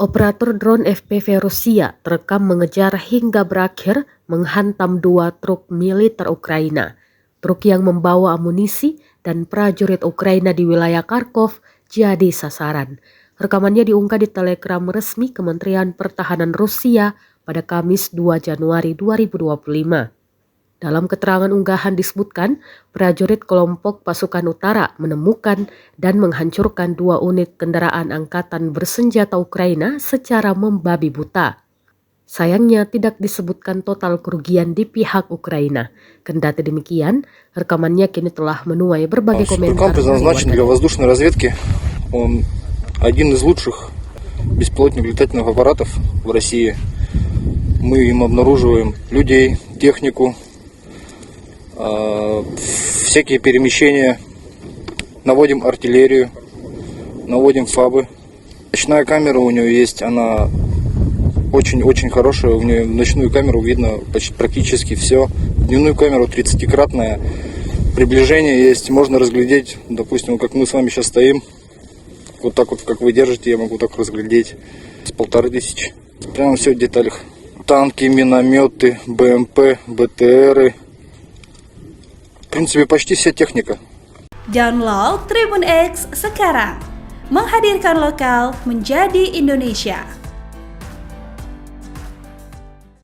Operator drone FPV Rusia terekam mengejar hingga berakhir menghantam 2 truk militer Ukraina. Truk yang membawa amunisi dan prajurit Ukraina di wilayah Kharkov jadi sasaran. Rekamannya diunggah di Telegram resmi Kementerian Pertahanan Rusia pada Kamis 2 Januari 2025. Dalam keterangan unggahan disebutkan, prajurit kelompok pasukan utara menemukan dan menghancurkan 2 unit kendaraan angkatan bersenjata Ukraina secara membabi buta. Sayangnya tidak disebutkan total kerugian di pihak Ukraina. Kendati demikian, rekamannya kini telah menuai berbagai komentar. Предназначен для воздушной разведки. Он один из лучших беспилотных летательных аппаратов в России. Мы им обнаруживаем людей, технику, всякие перемещения, наводим артиллерию, наводим фабы. Ночная камера у нее есть, она очень-очень хорошая, у нее ночную камеру видно практически все. Дневную камеру 30-кратная, приближение есть, можно разглядеть, допустим, как мы с вами сейчас стоим, вот так вот, как вы держите, я могу так разглядеть, с 1500, прямо все в деталях. Танки, минометы, БМП, БТРы. В принципе, почти вся техника. Download Tribun X sekarang, menghadirkan lokal menjadi Indonesia.